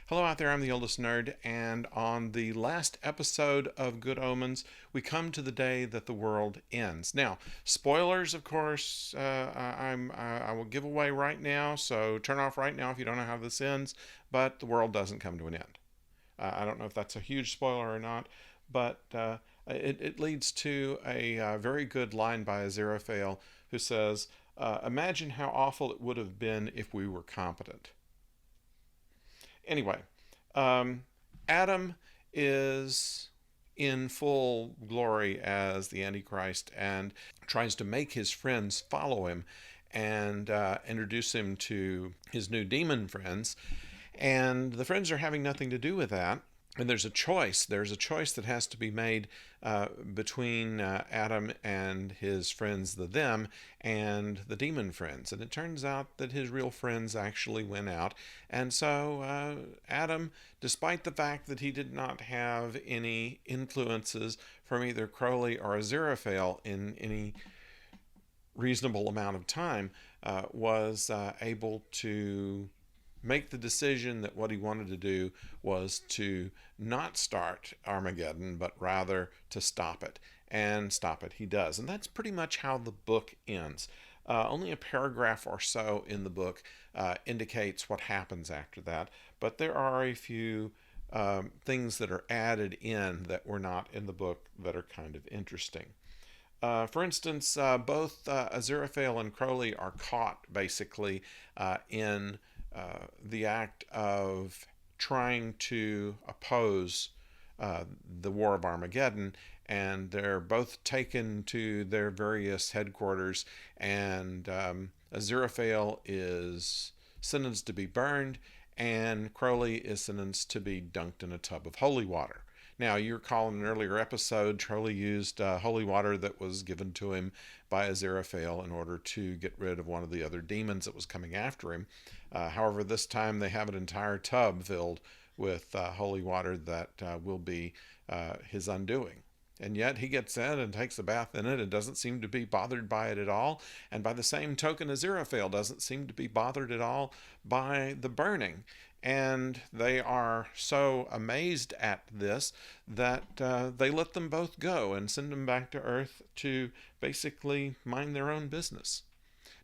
Hello out there, I'm the oldest nerd, and on the last episode of Good Omens, we come to the day that the world ends. Now, spoilers, of course, I will give away right now, so turn off right now if you don't know how this ends, but the world doesn't come to an end. I don't know if that's a huge spoiler or not, but it leads to a very good line by Aziraphale who says, imagine how awful it would have been if we were competent. Anyway, um, Adam is in full glory as the Antichrist and tries to make his friends follow him and introduce him to his new demon friends. And the friends are having nothing to do with that. And there's a choice. There's a choice that has to be made between Adam and his friends, the them, and the demon friends. And it turns out that his real friends actually went out. And so Adam, despite the fact that he did not have any influences from either Crowley or Aziraphale in any reasonable amount of time, was able to make the decision that what he wanted to do was to not start Armageddon, but rather to stop it. And stop it he does. And that's pretty much how the book ends. Only a paragraph or so in the book indicates what happens after that, but there are a few things that are added in that were not in the book that are kind of interesting. For instance, both Aziraphale and Crowley are caught basically in the act of trying to oppose the War of Armageddon, and they're both taken to their various headquarters, and Aziraphale is sentenced to be burned, and Crowley is sentenced to be dunked in a tub of holy water. Now, you recall in an earlier episode, Crowley used holy water that was given to him by Aziraphale in order to get rid of one of the other demons that was coming after him. However, this time they have an entire tub filled with holy water that will be his undoing. And yet he gets in and takes a bath in it and doesn't seem to be bothered by it at all. And by the same token, Aziraphale doesn't seem to be bothered at all by the burning. And they are so amazed at this that they let them both go and send them back to Earth to basically mind their own business.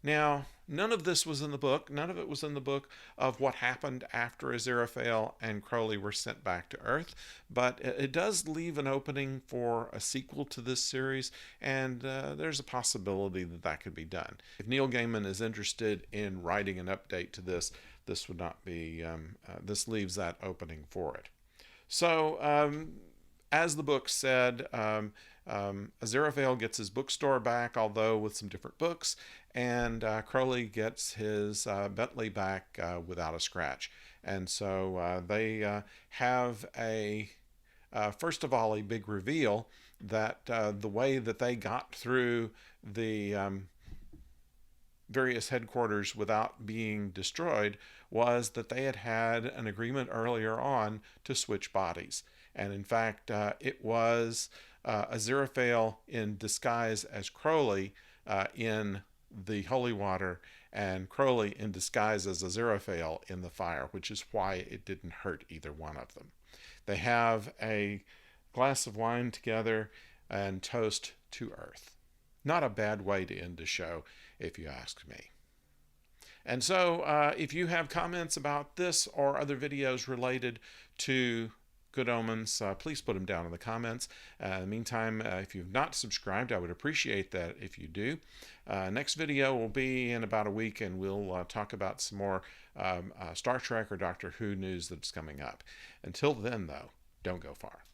Now, none of this was in the book. None of it was in the book of what happened after Aziraphale and Crowley were sent back to Earth, but it does leave an opening for a sequel to this series, and there's a possibility that that could be done. If Neil Gaiman is interested in writing an update to this, this would not be, this leaves that opening for it. So, as the book said, Aziraphale gets his bookstore back, although with some different books, and Crowley gets his Bentley back without a scratch. And so they have a, first of all, a big reveal that the way that they got through the various headquarters without being destroyed was that they had had an agreement earlier on to switch bodies. And in fact, it was Aziraphale in disguise as Crowley in the holy water, and Crowley in disguise as Aziraphale in the fire, which is why it didn't hurt either one of them. They have a glass of wine together and toast to Earth. Not a bad way to end the show, if you ask me. And so if you have comments about this or other videos related to Good Omens, please put them down in the comments. In the meantime, if you've not subscribed, I would appreciate that if you do. Next video will be in about a week, and we'll talk about some more Star Trek or Doctor Who news that's coming up. Until then, though, don't go far.